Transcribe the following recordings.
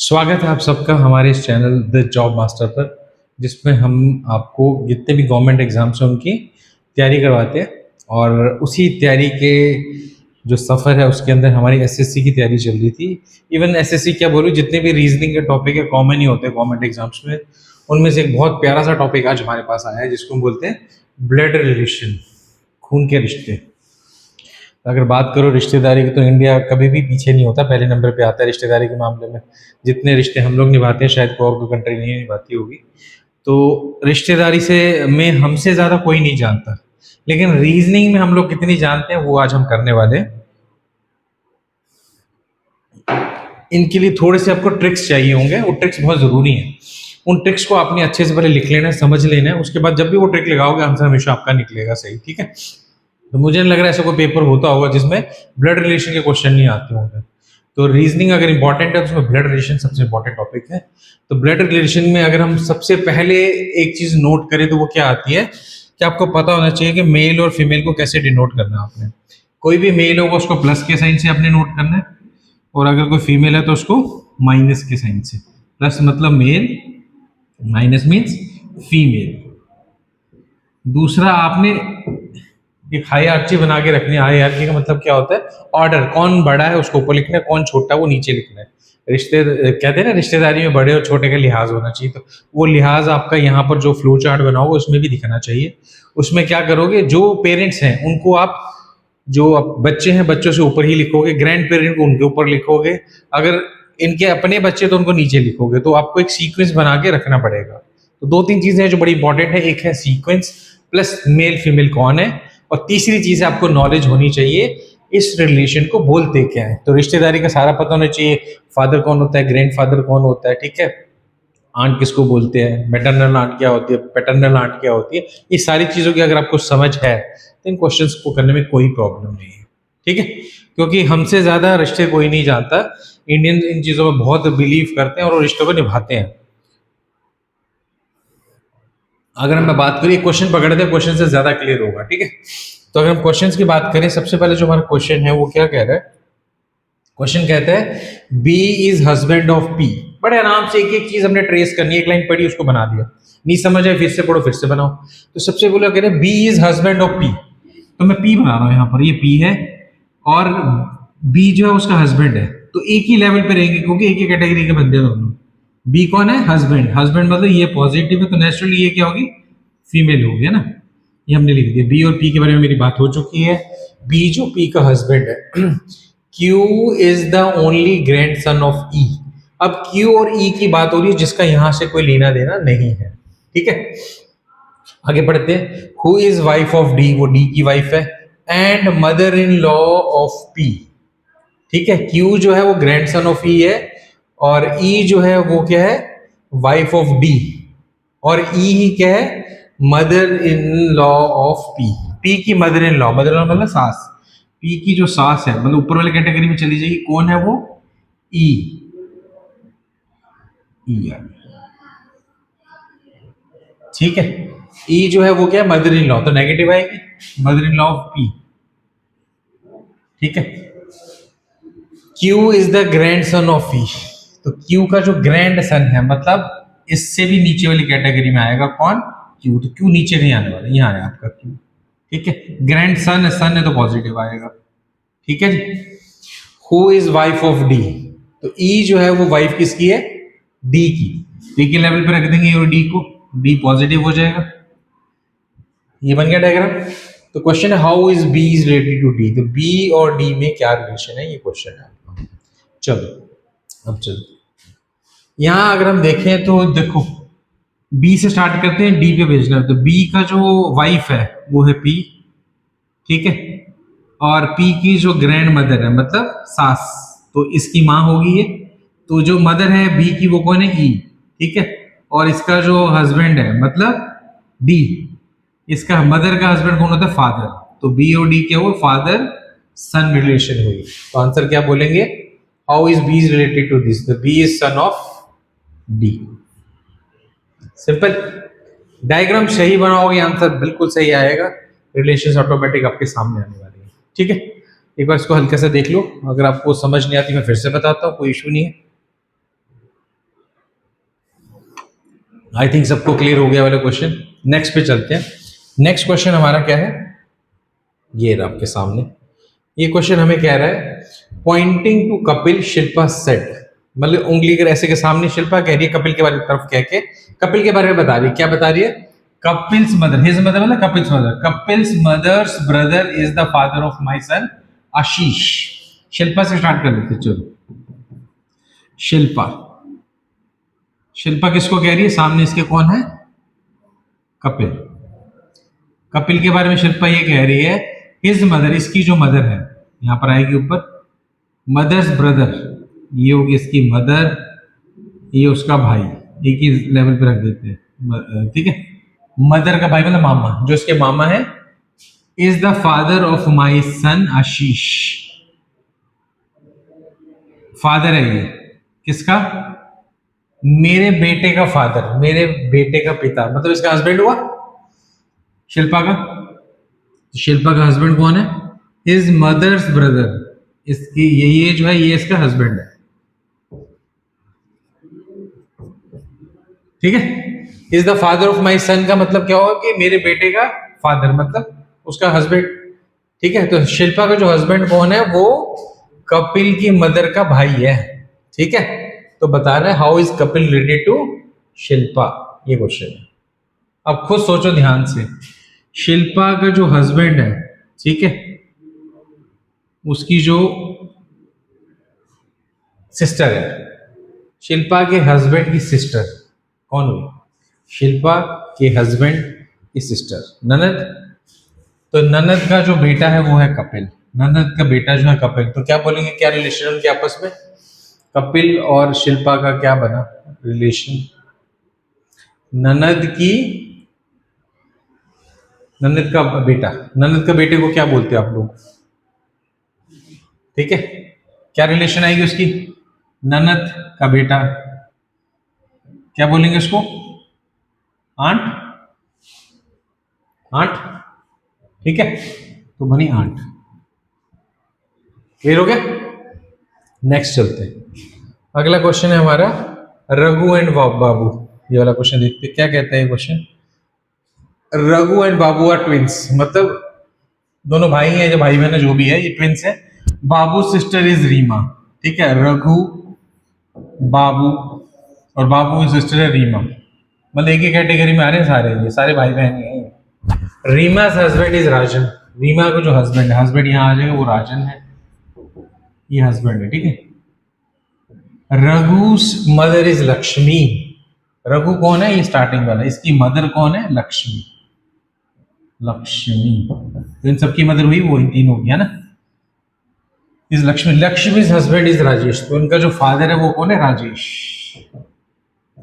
स्वागत है आप सबका हमारे इस चैनल द जॉब मास्टर पर, जिसमें हम आपको जितने भी गवर्नमेंट एग्जाम्स हैं उनकी तैयारी करवाते हैं। और उसी तैयारी के जो सफ़र है उसके अंदर हमारी एसएससी की तैयारी चल रही थी। इवन एसएससी क्या बोलूँ, जितने भी रीजनिंग के टॉपिक है कॉमन ही होते हैं गवर्नमेंट एग्जाम्स में। उनमें से एक बहुत प्यारा सा टॉपिक आज हमारे पास आया है जिसको हम बोलते हैं ब्लड रिलेशन, खून के रिश्ते। अगर बात करो रिश्तेदारी की तो इंडिया कभी भी पीछे नहीं होता, पहले नंबर पे आता है रिश्तेदारी के मामले में। जितने रिश्ते हम लोग निभाते हैं शायद कोई और कोई कंट्री नहीं निभाती होगी। तो रिश्तेदारी से में हमसे ज़्यादा कोई नहीं जानता, लेकिन रीजनिंग में हम लोग कितनी जानते हैं वो आज हम करने वाले हैं। इनके लिए थोड़े से आपको ट्रिक्स चाहिए होंगे, वो ट्रिक्स बहुत ज़रूरी हैं। उन ट्रिक्स को आपने अच्छे से पहले लिख लेना है, समझ लेना है, उसके बाद जब भी वो ट्रिक लगाओगे आंसर हमेशा आपका निकलेगा सही। ठीक है, तो मुझे नहीं लग रहा है ऐसा कोई पेपर होता होगा जिसमें ब्लड रिलेशन के क्वेश्चन नहीं आते होंगे। तो रीजनिंग अगर इंपॉर्टेंट है तो उसमें ब्लड रिलेशन सबसे इंपॉर्टेंट टॉपिक है। तो ब्लड रिलेशन में अगर हम सबसे पहले एक चीज नोट करें तो वो क्या आती है कि आपको पता होना चाहिए कि मेल और फीमेल को कैसे डिनोट करना है। आपने कोई भी मेल होगा उसको प्लस के साइन से आपने नोट करना है, और अगर कोई फीमेल है तो उसको माइनस के साइन से। प्लस मतलब मेल, माइनस मीन्स फीमेल। दूसरा आपने एक हायरार्की बना के रखनी है। हायरार्की का मतलब क्या होता है? ऑर्डर, कौन बड़ा है उसको ऊपर लिखना है, कौन छोटा है वो नीचे लिखना है। रिश्ते कहते हैं ना, रिश्तेदारी में बड़े और छोटे का लिहाज होना चाहिए, तो वो लिहाज आपका यहाँ पर जो फ्लो चार्ट बनाओगे उसमें भी दिखना चाहिए। उसमें क्या करोगे, जो पेरेंट्स हैं उनको आप, जो बच्चे हैं बच्चों से ऊपर ही लिखोगे, ग्रैंड पेरेंट को उनके ऊपर लिखोगे, अगर इनके अपने बच्चे तो उनको नीचे लिखोगे। तो आपको एक सीक्वेंस बना के रखना पड़ेगा। तो दो तीन चीजें हैं जो बड़ी इंपॉर्टेंट है, एक है सीक्वेंस प्लस मेल फीमेल कौन है, और तीसरी चीज आपको नॉलेज होनी चाहिए इस रिलेशन को बोलते क्या है। तो रिश्तेदारी का सारा पता होना चाहिए, फादर कौन होता है, ग्रैंड फादर कौन होता है, ठीक है, आंट किसको बोलते हैं, मैटरनल आंट क्या होती है, पैटर्नल आंट क्या होती है। ये सारी चीजों की अगर आपको समझ है तो इन क्वेश्चंस को करने में कोई प्रॉब्लम नहीं है। ठीक है, क्योंकि हमसे ज्यादा रिश्ते कोई नहीं जानता। इंडियन इन चीजों में बहुत बिलीव करते हैं और वो रिश्तों को निभाते हैं। अगर हम बात करिए क्वेश्चन पकड़ते हैं, क्वेश्चन से ज्यादा क्लियर होगा। ठीक है, तो अगर हम क्वेश्चंस की बात करें, सबसे पहले जो हमारा क्वेश्चन है वो क्या कह रहा है? क्वेश्चन कहता है B is husband of P. बड़े आराम से एक एक चीज हमने ट्रेस करनी है, एक लाइन पढ़ी उसको बना दिया। नहीं समझ आए फिर से पढ़ो, फिर से बनाओ। तो सबसे पहले कह रहे हैं B is husband of P, तो मैं पी बना रहा हूं, यहाँ पर ये पी है और बी जो है उसका हस्बैंड है। तो एक ही लेवल पे रहेंगे क्योंकि एक ही कैटेगरी के बंदे दोनों। बी कौन है? हस्बैंड। हस्बैंड मतलब ये पॉजिटिव है, तो नेचुरली ये क्या होगी? फीमेल होगी, है ना। ये हमने लिख दिया। बी और पी के बारे में मेरी बात हो चुकी है। बी जो पी का हस्बैंड है। Q is the only grand son of E. अब क्यू और ई की बात हो रही है जिसका यहां से कोई लेना देना नहीं है। ठीक है, आगे बढ़ते हैं। Who is wife of D, वो डी की वाइफ है, and mother in law of P. ठीक है, क्यू जो है वो ग्रैंडसन ऑफ ई है, और ई जो है वो क्या है? वाइफ ऑफ डी, और ई ही क्या है? Mother in law of P. P की mother in law, mother in law मतलब सास। पी की जो सास है, मतलब ऊपर वाले कैटेगरी में चली जाएगी। कौन है वो? ई। ई, ठीक है। ई जो है वो क्या है? मदर इन लॉ, तो नेगेटिव आएगी mother in law of P. ठीक है, Q is the grand son of E. तो क्यू का जो ग्रैंड सन है, मतलब इससे भी नीचे वाली कैटेगरी में आएगा कौन? क्यू। तो क्यू नीचे नहीं आने वाला, यहाँ है आपका क्यू। ठीक है, ग्रैंड सन है, सन है तो पॉजिटिव आएगा। ठीक है जी। Who is wife of D, तो ई जो है वो वाइफ किसकी है? डी की। डी के लेवल पे रख देंगे और डी को, डी पॉजिटिव हो जाएगा। ये बन गया डायग्राम। तो क्वेश्चन है how is B is related to D. तो बी और डी में क्या रिलेशन है, ये क्वेश्चन है। चलो अब चलो, यहां अगर हम देखें तो देखो, बी से स्टार्ट करते हैं, डी पे भेजना है। तो बी का जो वाइफ है वो है पी, ठीक है, और पी की जो ग्रैंड मदर है मतलब सास, तो इसकी माँ होगी ये। तो जो मदर है बी की वो कौन है? ई, ठीक है, और इसका जो हस्बैंड है मतलब डी, इसका मदर का हस्बैंड कौन होता है? फादर। तो बी और डी क्या हुआ? फादर सन रिलेशन हुई। तो आंसर क्या बोलेंगे? How is B is related to this? The B is son of D. Simple. Diagram सही बनाओगे आंसर बिल्कुल सही आएगा, रिलेशंस ऑटोमेटिक आपके सामने आने वाली है। ठीक है, एक बार इसको हल्के से देख लो, अगर आपको समझ नहीं आती मैं फिर से बताता हूँ, कोई इशू नहीं है। आई थिंक सबको क्लियर हो गया वाला क्वेश्चन। नेक्स्ट पे चलते हैं। नेक्स्ट क्वेश्चन हमारा क्या है, ये रहा आपके सामने। ये क्वेश्चन हमें कह रहा है pointing to Kapil Shilpa said, मतलब उंगली कर ऐसे के सामने शिल्पा कह रही है कपिल के बारे में तरफ कह के कपिल के बारे में बता रही है। क्या बता रही है? कपिल्स मदर, हिज मदर मतलब Kapil's mother, Kapil's mother's brother is the father of my son Ashish. Shilpa से स्टार्ट कर देते चलो। शिल्पा, शिल्पा किसको कह रही है? सामने इसके कौन है? कपिल। कपिल के बारे में शिल्पा ये कह रही है हिज मदर, इसकी जो मदर है, यहां पर आएगी ऊपर, मदर्स ब्रदर, ये होगी इसकी मदर, ये उसका भाई, एक ही लेवल पे रख देते हैं, ठीक है। मदर का भाई मतलब मामा, जो इसके मामा है, is the father of my son Ashish. Father है ये किसका? मेरे बेटे का फादर, मेरे बेटे का पिता, मतलब इसका हस्बैंड हुआ शिल्पा का। शिल्पा का हस्बैंड कौन है? हिज मदर्स ब्रदर, इसकी ये जो है ये इसका हस्बैंड है, ठीक है। Is the father of my son का मतलब क्या होगा कि मेरे बेटे का फादर मतलब उसका हस्बैंड, ठीक है। तो शिल्पा का जो हस्बैंड कौन है? वो कपिल की मदर का भाई है, ठीक है। तो बता रहे हैं how is Kapil related to Shilpa, ये क्वेश्चन है। अब खुद सोचो ध्यान से, शिल्पा का जो हस्बैंड है, ठीक है, उसकी जो सिस्टर है, शिल्पा के हस्बैंड की सिस्टर कौन हुई? शिल्पा के हस्बैंड की सिस्टर ननद। तो ननद का जो बेटा है वो है कपिल, ननद का बेटा जो है कपिल। तो क्या बोलेंगे, क्या रिलेशन उनके आपस में? कपिल और शिल्पा का क्या बना रिलेशन? ननद की, ननद का बेटा, ननद का बेटे को क्या बोलते हैं आप लोग? ठीक है, क्या रिलेशन आएगी उसकी? ननद का बेटा, क्या बोलेंगे उसको? आंट, आंट, ठीक है। तो बनी आंट। क्लियर हो गया? नेक्स्ट चलते हैं। अगला क्वेश्चन है हमारा रघु एंड बाबू। ये वाला क्वेश्चन देखते हैं क्या कहता है ये question. Raghu and Babu are twins, मतलब दोनों भाई हैं, जो भाई बहन जो भी है ये ट्विंस है। बाबू सिस्टर इज रीमा, ठीक है। रघु, बाबू, और बाबू की सिस्टर है रीमा, मतलब एक ही कैटेगरी में आ रहे हैं सारे, ये सारे भाई बहन ही हैं। रीमा हस्बैंड इज राजन, रीमा का जो हस्बैंड है, हस्बैंड यहाँ आ जाएगा वो राजन है, ये हस्बैंड है, ठीक है। रघु मदर इज लक्ष्मी, रघु कौन है? ये स्टार्टिंग वाला, इसकी मदर कौन है? लक्ष्मी, लक्ष्मी। तो इन सबकी मदर हुई वो, इन तीनों की है ना, is Lakshmi. Lakshmi husband is Rajesh, तो इनका जो फादर है वो कौन है? Rajesh,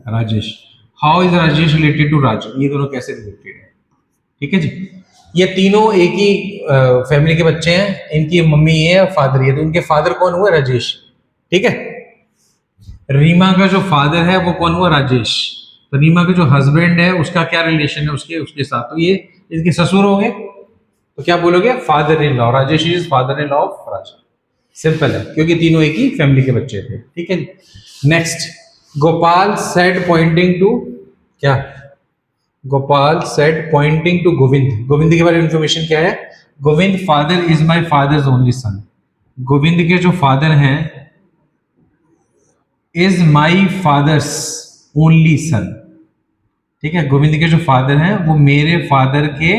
Rajesh. How is Rajesh related to Rajan, ये दोनों कैसे रिलेटेड है? ठीक है जी, ये तीनों एक ही फैमिली के बच्चे हैं, इनकी मम्मी ये है, फादर ये, तो इनके फादर कौन हुए? राजेश, ठीक है। रीमा का जो फादर है वो कौन हुआ? राजेश। तो रीमा का जो हस्बैंड है उसका क्या रिलेशन है उसके उसके साथ? तो ये इसके ससुर हो गए, तो क्या बोलोगे? Father in law, Rajesh is father in law of Raja. Simple है, क्योंकि तीनों एक ही फैमिली के बच्चे थे, ठीक है। Next, Gopal said pointing to, क्या? Gopal said pointing to Govind, Govind के बारे में इंफॉर्मेशन क्या है? Govind father is my father's only son, Govind के जो फादर हैं is my father's only son, ठीक है। गोविंद के जो फादर हैं वो मेरे फादर के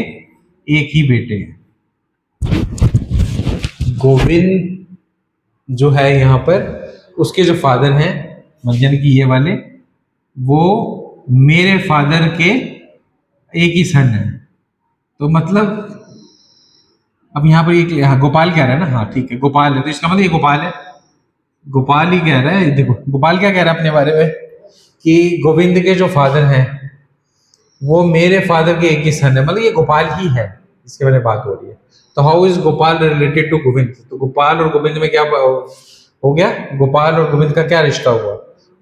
एक ही बेटे हैं। गोविंद जो है यहाँ पर, उसके जो फादर हैं यानी कि ये वाले, वो मेरे फादर के एक ही सन है। तो मतलब अब यहाँ पर एक, हाँ, गोपाल कह रहा है ना, हाँ ठीक है, गोपाल है, तो इसका मतलब ये गोपाल है, गोपाल ही कह रहा है। देखो गोपाल क्या कह रहा है अपने बारे में कि गोविंद के जो फादर हैं वो मेरे फादर के एक ही सन है, मतलब ये गोपाल ही है, इसके बारे में बात हो रही है। तो how is Gopal related to Govind? तो गोपाल और गोविंद में क्या हो गया? गोपाल और गोविंद का क्या रिश्ता हुआ?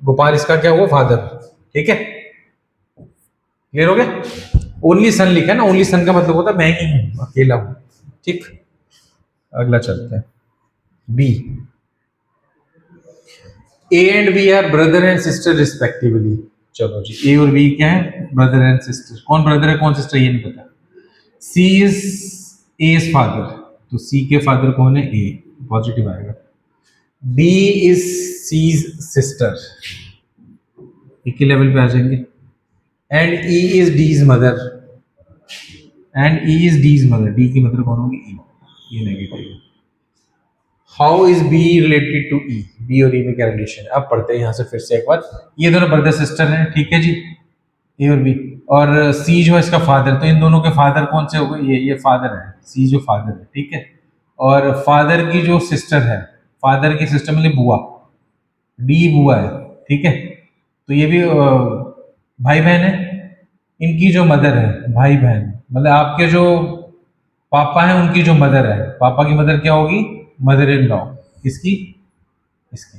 गोपाल इसका क्या हुआ? फादर, ठीक है। क्लियर हो गया? ओनली सन लिखा है ना, ओनली सन का मतलब होता है मैं ही हूं, अकेला हूं, ठीक। अगला चलते हैं, B. A and B are brother and sister respectively. चलो जी, ए और बी क्या है, ब्रदर एंड सिस्टर। कौन ब्रदर है कौन सिस्टर ये नहीं पता। C is A is father, तो सी के फादर कौन है, ए, पॉजिटिव आएगा। D is C's sister, A के लेवल पे आ जाएंगे। And E is D's mother, and E is D's mother, D की मदर कौन होगी, ई, ये नेगेटिव है। How is B related to E, B और ई में क्या रिलेशन है, अब पढ़ते हैं यहाँ से फिर से एक बार। ये दोनों ब्रदर सिस्टर हैं, ठीक है जी, ए और बी। और सी जो है इसका फादर, तो इन दोनों के फादर कौन से हो गए, ये फादर है, सी जो फादर है, ठीक है। और फादर की जो सिस्टर है, फादर की सिस्टर मतलब बुआ, डी बुआ है, ठीक है। तो ये भी भाई बहन है। इनकी जो मदर है, भाई बहन मतलब आपके जो पापा हैं उनकी जो मदर है, पापा की मदर क्या होगी, मदर इन लॉ, किसकी, इसकी,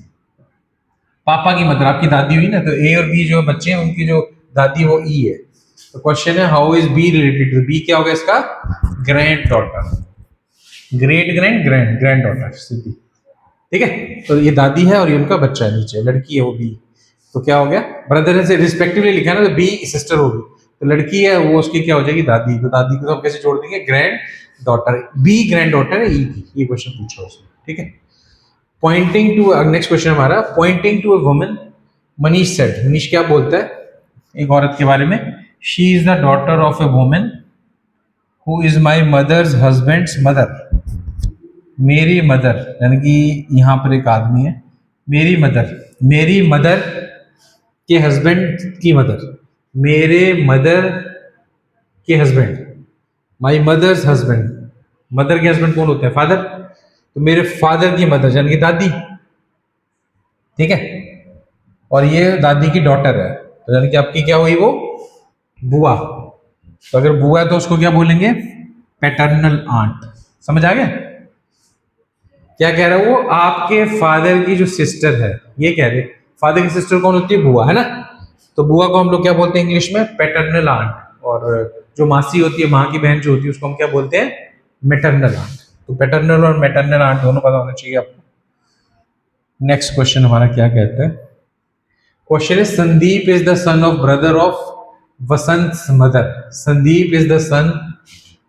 पापा की मदर आपकी दादी हुई ना। तो ए और बी जो बच्चे हैं उनकी जो दादी वो ई है। तो क्वेश्चन है how is B related to, B क्या होगा इसका, granddaughter, great granddaughter सीधी, ठीक है। तो ये दादी है और ये उनका बच्चा है, नीचे लड़की है वो बी। तो क्या हो गया, ब्रदर से रिस्पेक्टिवली लिखा है ना, तो बी सिस्टर होगी, तो लड़की है वो उसकी क्या हो जाएगी, दादी। तो दादी को हम कैसे जोड़ देंगे, granddaughter, B granddaughter है ई की, ये क्वेश्चन पूछा उसने, ठीक है। पॉइंटिंग टू, नेक्स्ट क्वेश्चन हमारा, pointing to a woman, Manish said, Manish क्या बोलता है एक औरत के बारे में, she is the daughter of a woman who is my mother's husband's mother, मेरी मदर, यानी कि यहाँ पर एक आदमी है, मेरी मदर के हस्बैंड की मदर, मेरे मदर के husband, my mother's husband, mother के हस्बैंड कौन होते हैं, फादर। तो मेरे फादर की मदर यानी कि दादी, ठीक है। और ये दादी की डॉटर है, तो यानी कि आपकी क्या हुई वो, बुआ। तो अगर बुआ है तो उसको क्या बोलेंगे, पैटर्नल आंट। समझ आ गया क्या कह रहा है वो, आपके फादर की जो सिस्टर है, ये कह रहे फादर की सिस्टर कौन होती है, बुआ, है ना। तो बुआ को हम लोग क्या बोलते हैं इंग्लिश में, पैटर्नल आंट। और जो मासी होती है, माँ की बहन जो होती है, उसको हम क्या बोलते हैं, मैटरनल आंट। तो पैटर्नल और मैटरनल आंट दोनों पता होना चाहिए आपको। नेक्स्ट क्वेश्चन हमारा क्या कहता है, question is Sandeep is the son of brother of Vasant mother, Sandeep is the son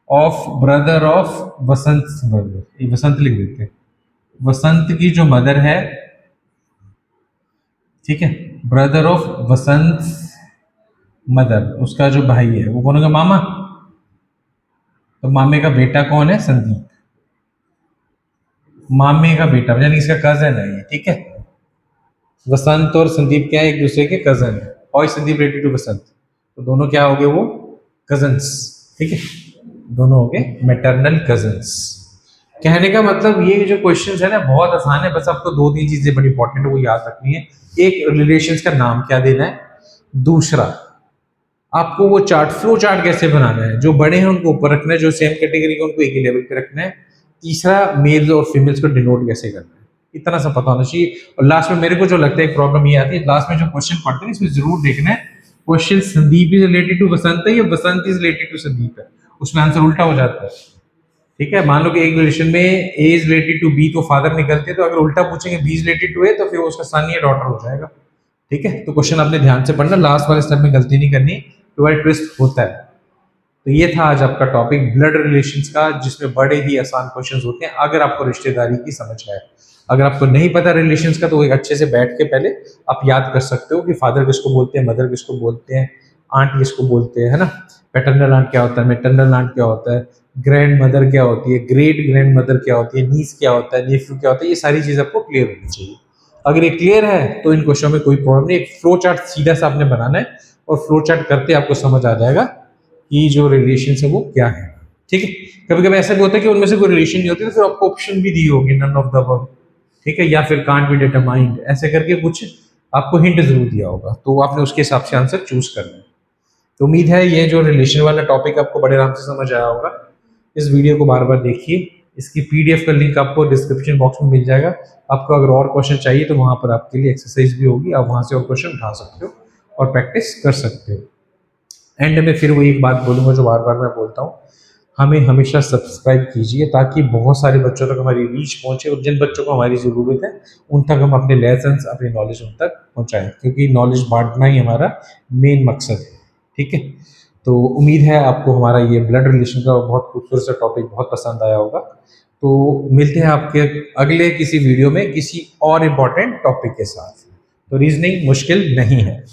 of brother of Vasant mother, ये वसंत लिख देते हैं, वसंत की जो मदर है, ठीक है, ब्रदर ऑफ वसंत मदर, उसका जो भाई है वो कौन होगा, मामा। तो मामे का बेटा कौन है, संदीप, मामे का बेटा यानी इसका कजन है ये, ठीक है। वसंत और संदीप क्या है, एक दूसरे के कजन है, और संदीप रिलेटेड टू वसंत, तो दोनों क्या हो गए, वो कजन्स, ठीक है, दोनों हो गए मैटरनल कजन्स। कहने का मतलब ये जो क्वेश्चन है ना बहुत आसान है, बस आपको दो तीन चीजें बड़ी इंपॉर्टेंट है वो याद रखनी है। एक, रिलेशंस का नाम क्या देना है, दूसरा आपको वो चार्ट, फ्लो चार्ट कैसे बनाना है, जो बड़े हैं उनको ऊपर रखना है, जो सेम कैटेगरी के उनको एक ही लेवल पे रखना है, तीसरा मेल्स और फीमेल्स को डिनोट कैसे करना है, इतना सा पता होना चाहिए। और लास्ट में मेरे को जो लगता है एक प्रॉब्लम ये आती है, लास्ट में जो क्वेश्चन पढ़ते हैं इसमें जरूर देखना है, question Sandeep is related to Vasant है या Vasant is related to Sandeep है, उसमें आंसर उल्टा हो जाता है, ठीक है। मान लो कि एक रिलेशन में ए इज रिलेटेड टू बी, तो फादर निकलते, तो अगर उल्टा पूछेंगे बी इज रिलेटेड टू ए, तो फिर उसका सन या डॉटर हो जाएगा, ठीक है। तो क्वेश्चन आपने ध्यान से पढ़ना, लास्ट वाले स्टेप में गलती नहीं करनी, तो वह ट्विस्ट होता है। तो ये था आज आपका टॉपिक ब्लड रिलेशंस का, जिसमें बड़े ही आसान क्वेश्चंस होते हैं अगर आपको रिश्तेदारी की समझ है। अगर आपको नहीं पता रिलेशंस का, तो एक अच्छे से बैठ के पहले आप याद कर सकते हो कि फादर किसको बोलते हैं, मदर किसको बोलते हैं, आंट किसको बोलते हैं, है ना। पैटर्नल आंट क्या होता है, मैटरनल आंट क्या होता है, ग्रैंड मदर क्या होती है, ग्रेट ग्रैंड मदर क्या होती है, नीस क्या होता है, नेफ्यू क्या होता है, ये सारी चीज आपको क्लियर होनी चाहिए। अगर ये क्लियर है तो इन क्वेश्चन में कोई प्रॉब्लम नहीं, एक फ्लो चार्ट सीधा सा आपने बनाना है, और फ्लो चार्ट करते आपको समझ आ जाएगा कि जो रिलेशन है वो क्या है, ठीक है। कभी कभी ऐसा भी होता है कि उनमें से कोई रिलेशन नहीं होती, तो फिर आपको ऑप्शन भी दी होगी नन ऑफ द अबव, ठीक है, या फिर कांट बी डिटरमाइंड, ऐसे करके कुछ आपको हिंट जरूर दिया होगा, तो आपने उसके हिसाब से आंसर चूज करना है। तो उम्मीद है ये जो रिलेशन वाला टॉपिक आपको बड़े आराम से समझ आया होगा। इस वीडियो को बार बार देखिए, इसकी पीडीएफ का लिंक आपको डिस्क्रिप्शन बॉक्स में मिल जाएगा। आपको अगर और क्वेश्चन चाहिए तो वहां पर आपके लिए एक्सरसाइज भी होगी, आप वहां से और क्वेश्चन उठा सकते हो और प्रैक्टिस कर सकते हो। एंड में फिर वही एक बात बोलूंगा जो बार बार मैं बोलता हूँ, हमें हमेशा सब्सक्राइब कीजिए ताकि बहुत सारे बच्चों तक हमारी रीच पहुंचे और जिन बच्चों को हमारी ज़रूरत है उन तक हम अपने लेसन्स अपनी नॉलेज उन तक पहुंचाएं, क्योंकि नॉलेज बांटना ही हमारा मेन मकसद है। ठीक है, तो उम्मीद है आपको हमारा ये ब्लड रिलेशन का बहुत खूबसूरत सा टॉपिक बहुत पसंद आया होगा। तो मिलते हैं आपके अगले किसी वीडियो में किसी और इम्पोर्टेंट टॉपिक के साथ। तो रीजनिंग मुश्किल नहीं है।